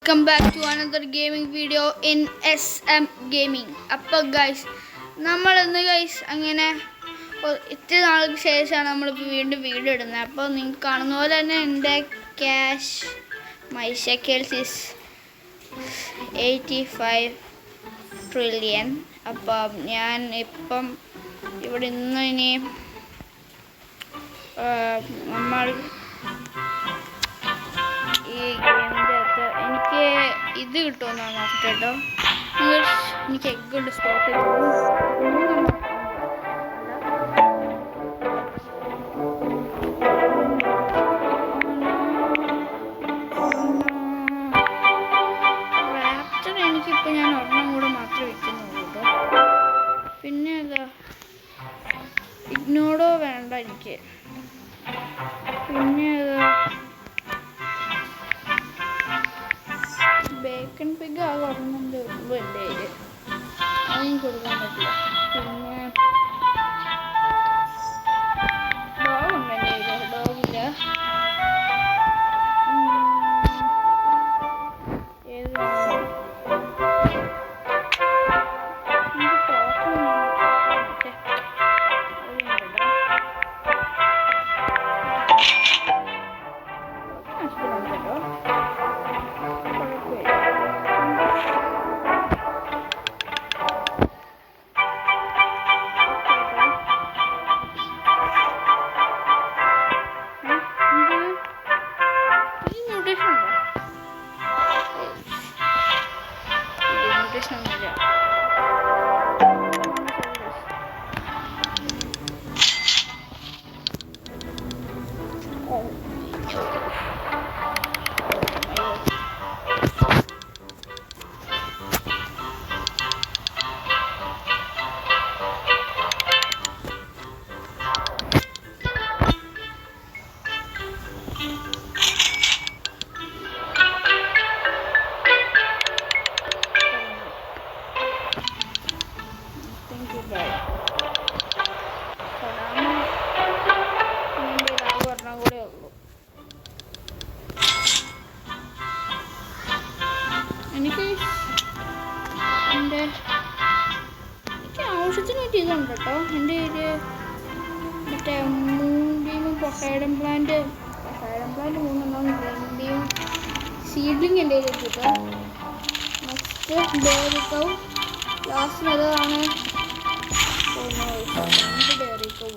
Welcome back to another gaming video in SM Gaming. അപ്പോൾ guys നമ്മളിന്ന് guys അങ്ങനെ ഇത്തിരി നാൾക്ക് ശേഷമാണ് നമ്മളിപ്പോൾ വീണ്ടും വീഡിയോ ഇടുന്നത്. അപ്പോൾ നിങ്ങൾക്ക് കാണുന്ന പോലെ തന്നെ എൻ്റെ ക്യാഷ് മൈ ഷെക്കേൽസ് ഈസ് 85 ട്രില്യൺ. അപ്പം ഞാൻ ഇപ്പം ഇവിടെ ഇനി നമ്മൾ ഈ ഗെയിമിൻ്റെ അകത്ത് എനിക്ക് ഇത് കിട്ടുമെന്നാണ് നോക്കട്ടെ കേട്ടോ. എനിക്ക് എഗ് കൊണ്ട് സ്റ്റോക്ക് ചെയ്തു. റാപ്റ്റർ എനിക്കിപ്പോൾ ഞാൻ ഒരെണ്ണം കൂടെ മാത്രമേ വെക്കുന്നുള്ളൂ കേട്ടോ. പിന്നെ അതാ ഇഗ്നോഡോ വേണ്ട എനിക്ക്. പിന്നെ അതാ ബേക്കൺ പിഗ് ആ കുറഞ്ഞതിൻ്റെ ഉള്ളൂ എൻ്റെ കയ്യിൽ. അതെനിക്ക് കൊടുക്കാൻ പറ്റില്ല. പിന്നെ ഡോഗുണ്ട് എൻ്റെ കയ്യിൽ. ഡോഗില്ല. ഏത് എനിക്ക് ആവശ്യത്തിന് പറ്റി ഇതുണ്ട് കേട്ടോ. എൻ്റെ കയ്യിൽ മറ്റേ മൂണ്ടിയും പൊസൈഡൻ പ്ലാന്റ് മൂന്നെണ്ണം സീഡ്ലിങ് എൻ്റെ കയ്യിൽ കേട്ടോ. നെക്സ്റ്റ് ഡയറിക്കൗ ലാസ്റ്റ് അതാണ്. ഡയറിക്കൗ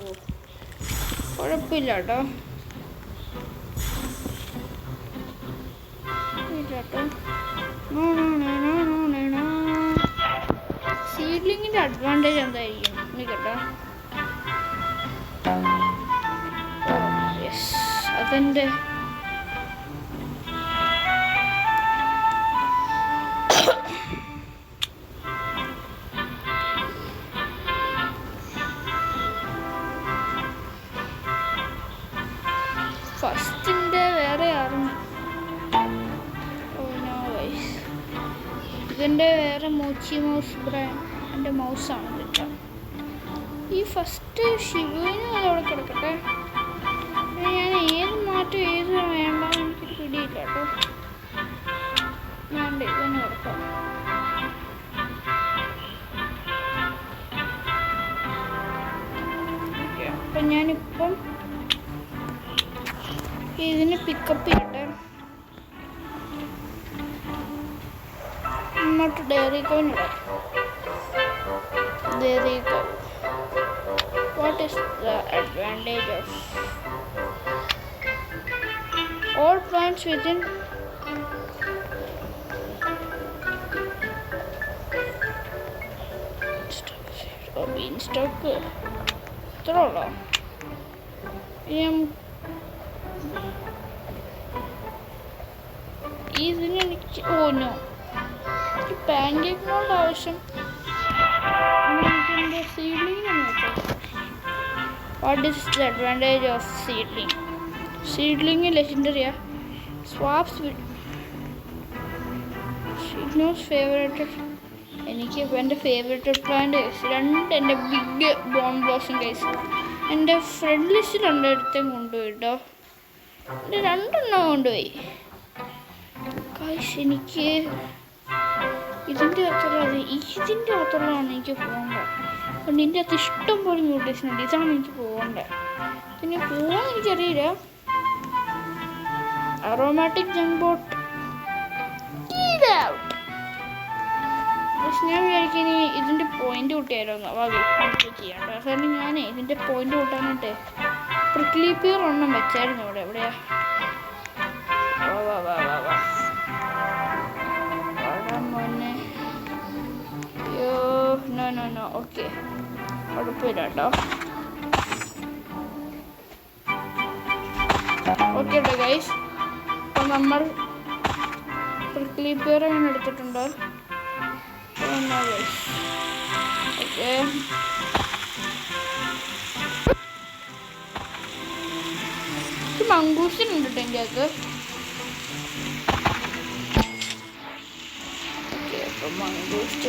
കുഴപ്പമില്ല കേട്ടോ. സീഡ്ലിങ്ങിൻ്റെ അഡ്വാൻറ്റേജ് എന്തായിരിക്കും കേട്ടോ. യെസ്, അതെൻ്റെ ഫസ്റ്റിൻ്റെ വേറെ ആരും. ഇതിൻ്റെ വേറെ മോച്ചി മൗസ് ബ്രാൻഡ് മൗസാണ് കേട്ടോ. ഈ ഫസ്റ്റ് ഷിബുവിന് അതവിടെ കിടക്കട്ടെ. ഞാൻ ഏത് മാറ്റം ഏത് വേണ്ടെന്ന് എനിക്കൊരു പിടിയില്ല കേട്ടോ. വേണ്ട, ഇതന്നെ കിടക്കാം. ഓക്കെ, അപ്പം ഞാനിപ്പം ഇതിന് പിക്കപ്പ് ചെയ്യട്ടെ. not dairy cow. Dairy cow. What is the advantage of all plants within beanstalk? Trolla. ഇതിന് എനിക്ക് നോ പാൻകേക്ക് മോൾഡ് ആവശ്യം. സീഡ്ലിങ്ങിന് നോക്കാം. What is the advantage of seedling? Seedling ലെജൻഡറിയാ. സ്വാപ്സ് ഷിഗ്നോസ് ഫേവറേറ്റ്. എനിക്ക് എൻ്റെ ഫേവറേറ്റ് പ്ലാന്റ് രണ്ട് എൻ്റെ ബിഗ് ബോൺ ബ്ലോസം കേസ് എൻ്റെ ഫ്രണ്ട് ലിസ്റ്റിലുണ്ട്. എടുത്തും കൊണ്ടുപോയി കേട്ടോ. എൻ്റെ രണ്ടെണ്ണം കൊണ്ടുപോയി. എനിക്ക് ഇതിൻ്റെ അകത്തുള്ളതാണ് എനിക്ക് പോകേണ്ടത്. അപ്പം നിൻ്റെ അകത്ത് ഇഷ്ടം പോലെ മ്യൂട്ടേഷൻ ഉണ്ട്. ഇതാണ് എനിക്ക് പോകേണ്ടത്. പിന്നെ പോകാൻ എനിക്കറിയില്ല. അറോമാറ്റിക് ജങ്ക് ബോട്ട് പക്ഷെ ഞാൻ വിചാരിക്കും ഇതിൻ്റെ പോയിന്റ് കൂട്ടിയായിരുന്നു. ചെയ്യാം കാരണം ഞാൻ ഇതിൻ്റെ പോയിന്റ് കൂട്ടാനായിട്ട് പ്രിക്ലി പിയർ ഒന്നും വെച്ചായിരുന്നു. എവിടെയാ മോനെ? അയ്യോ നോ ഓക്കെ, കുഴപ്പമില്ല കേട്ടോ. ഓക്കെ കേട്ടോ ഗൈസ്, അപ്പം നമ്മൾ പ്രിക്ലി പിയർ അങ്ങനെ എടുത്തിട്ടുണ്ട്. ഓക്കെ, മംഗൂസിനുണ്ട് കേട്ടോ എൻ്റെ അകത്ത്. ഓക്കെ, അപ്പം മംഗൂസ്റ്റ്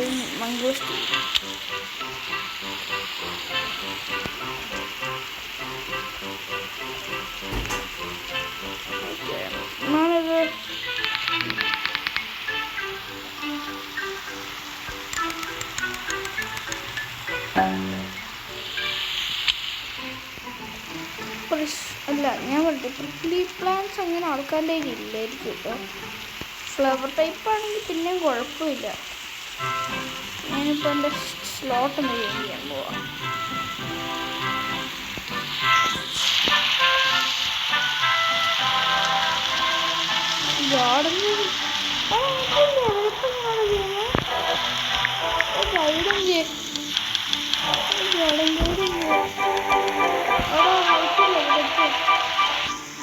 ഓക്കെ ഞാനത് അല്ല ഞാൻ പറഞ്ഞിട്ട് പ്രിക്ലി പ്ലാന്റ്സ് അങ്ങനെ ആൾക്കാരുടെ ഇല്ലായിരിക്കും കേട്ടോ. ഫ്ലവർ ടൈപ്പ് ആണെങ്കിൽ പിന്നെയും കുഴപ്പമില്ല. ഞാനിപ്പോൾ എൻ്റെ സ്ലോട്ട് ഒന്ന് ചേഞ്ച് ചെയ്യാൻ പോവാം. ഗാർഡനിൽ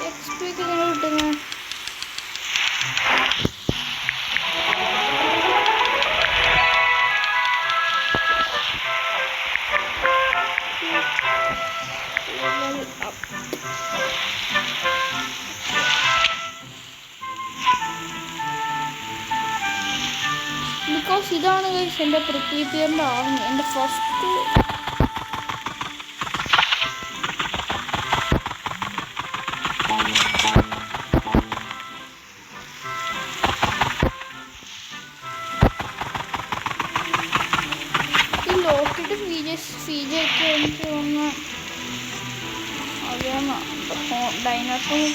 എക്സ്പി ഒക്കെ ഇങ്ങനെ കിട്ടുന്നത്. ബിക്കോസ് ഇതാണ് എൻ്റെ പ്രിക്ലി പിയറിൻ്റെ ആർമി. എൻ്റെ ഫസ്റ്റ് ഈ ലോക്കറ്റ് ഫീജൊക്കെ എനിക്ക് തോന്നുന്നു അറിയാമോ? ഡൈനോസോർ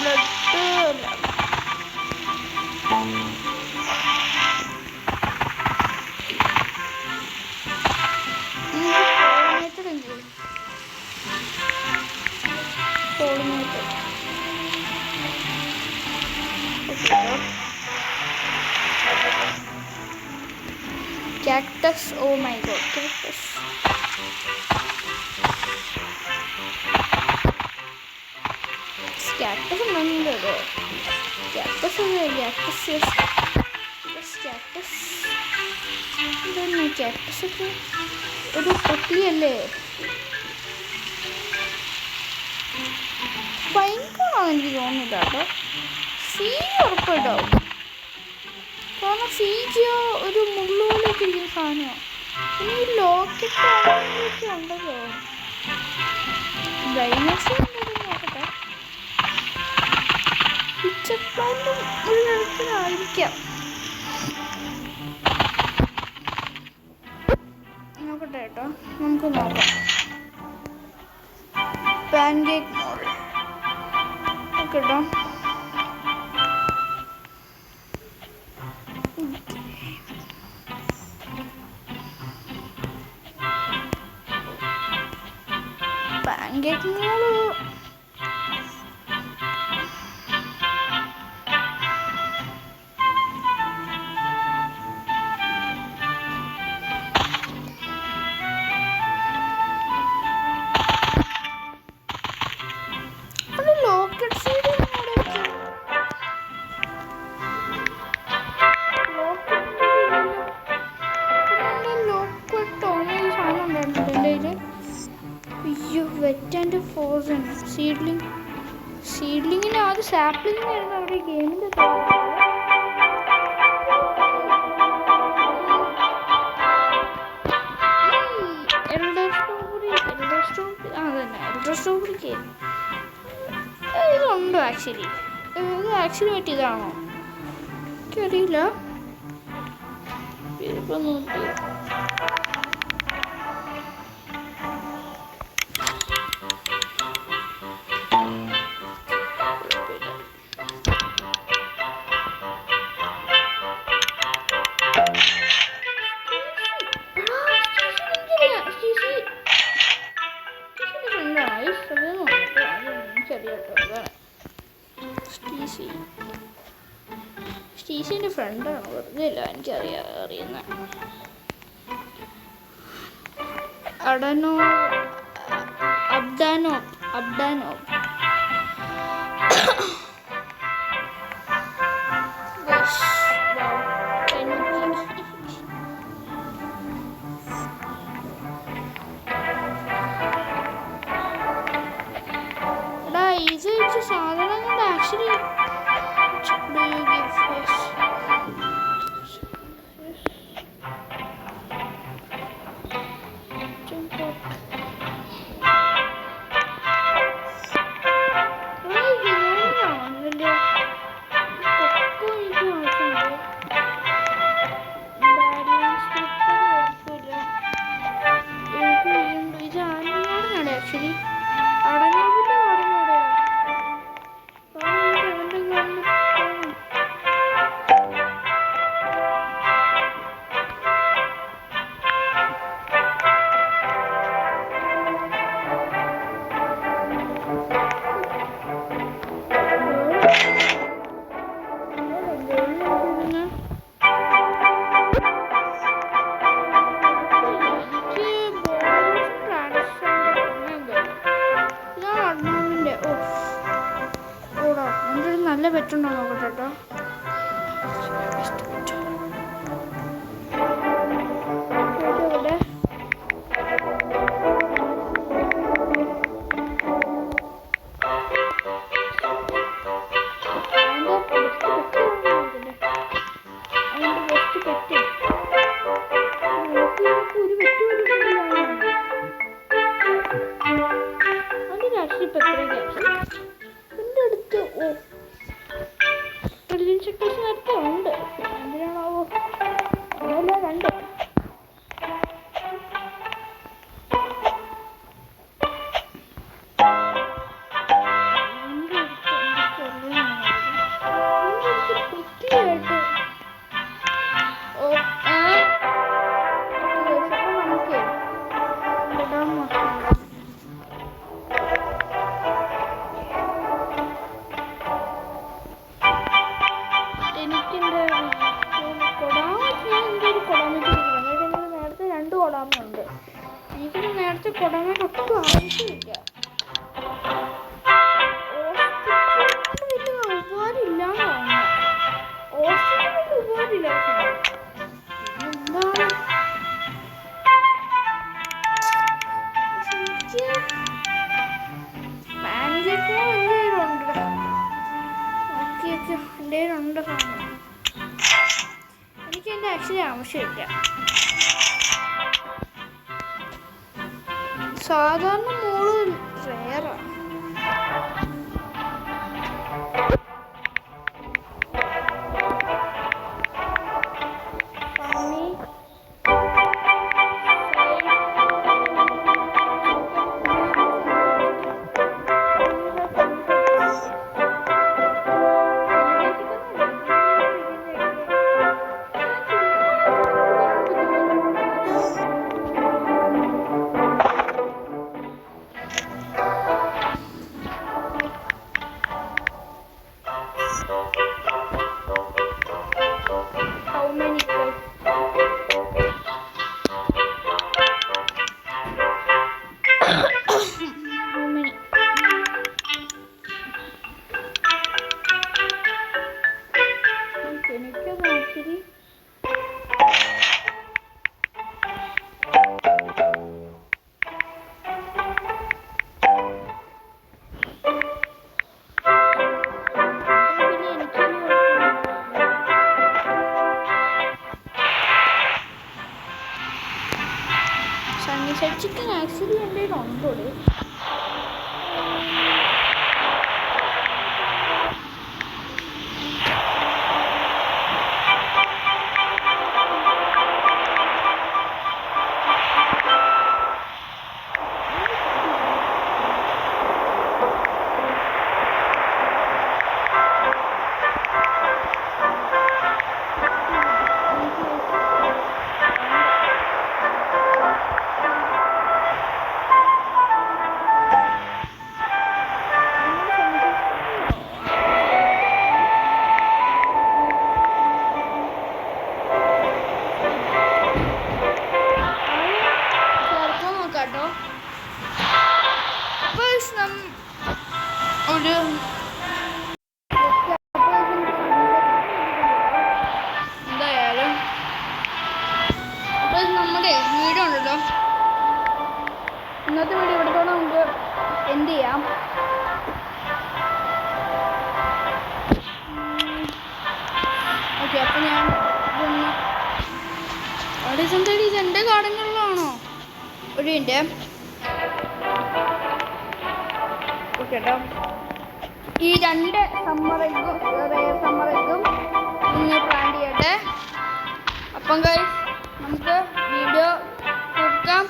ബ്ലഡ് അല്ല cactus. Oh my god, cactus. Cactus ഉണ്ട് കേട്ടോ. Cactus ഇതന്നെ. cactus ഒക്കെ ഒരു പൊട്ടിയല്ലേ? ഭയങ്കരമാണെന്ന് എനിക്ക് തോന്നുന്നില്ല കേട്ടോ. ഫീജ് ഉറപ്പായിട്ടാവും. കാരണം ഫീജിയോ ഒരു മുള്ളുപോലെയൊക്കെ ഇരിക്കുന്ന സാധനമാണ്. പിന്നെ ഈ ലോക്കറ്റ് ഉണ്ടല്ലോ. ഡൈനോസോർ നോക്കട്ടെ. പിച്ചപ്ലാന്റും ഒരു തരത്തിലായിരിക്കാം. നോക്കട്ടെ കേട്ടോ, നമുക്ക് നോക്കാം. പാൻകേക്ക് മോൾ കേട്ടോ. പാൻകേക്ക് മോള് ലോക്കറ്റ് സീഡ് ലോക്കട്ടോ അങ്ങനെ സാധനം ഉണ്ടായിരുന്നു എൻ്റെ കയ്യിൽ. അയ്യോ, വെറ്റ് ആൻഡ് ഫ്രോസൺ സീഡ്ലിങ്ങിന് ആദ്യം സാപ്ലിങ്ങിനായിരുന്നു അവിടെ ഗെയിമിൻ്റെ എൽഡർ സ്ട്രോബെറി കേക്ക് ഇതുണ്ടോ? ആക്ച്വലി പറ്റിയതാണോ? എനിക്കറിയില്ല. ഇതിപ്പോൾ നോക്കി സ്റ്റീസിൻ്റെ ഫ്രണ്ടാണ്, വെറുതെ ഇല്ല അറിയുന്ന അബ്ഡാനോ ഇത് സാധനങ്ങളുടെ ആക്ച്വലി നല്ല പെറ്റുണ്ടോ നോക്കട്ടെ കേട്ടോ. ഉണ്ട് എന്തിനാണാവോ അതല്ല രണ്ട് കൊടാമുണ്ട്. ഇതിന് നേരത്തെ കൊടാമൊക്കെ ആവശ്യമില്ല. വലിയ ഉപകാരമില്ലാന്ന് തോന്നുന്നു. ഓസ്ട്രിച്ചിന് ഉപകാരമില്ല. എന്താണ് മാനേജർ എന്തെങ്കിലുണ്ട് നോക്കിയൊക്കെ എന്തെങ്കിലുണ്ട് സാധനം. എനിക്ക് എൻ്റെ ആക്ച്വലി ആവശ്യമില്ല. സാധാരണ മോള് റെയറാണ്. ചിക്കൻ ആക്ച്വലി എൻ്റെ ഉണ്ടോടെ ഓക്കെ, അപ്പോൾ ഞാൻ ഇതൊന്ന് ഇത് എൻ്റെ കാർഡുകളിലാണോ? ഒരു മിനിറ്റ്. ഓക്കെ കേട്ടോ, ഈ 2 സമ്മർ എഗ്ഗും റെയർ സമ്മർ എഗ്ഗും ഇങ്ങനെ പ്ലാൻ ചെയ്യട്ടെ. അപ്പം ഗൈസ് നമുക്ക് വീഡിയോ കൊടുക്കാം.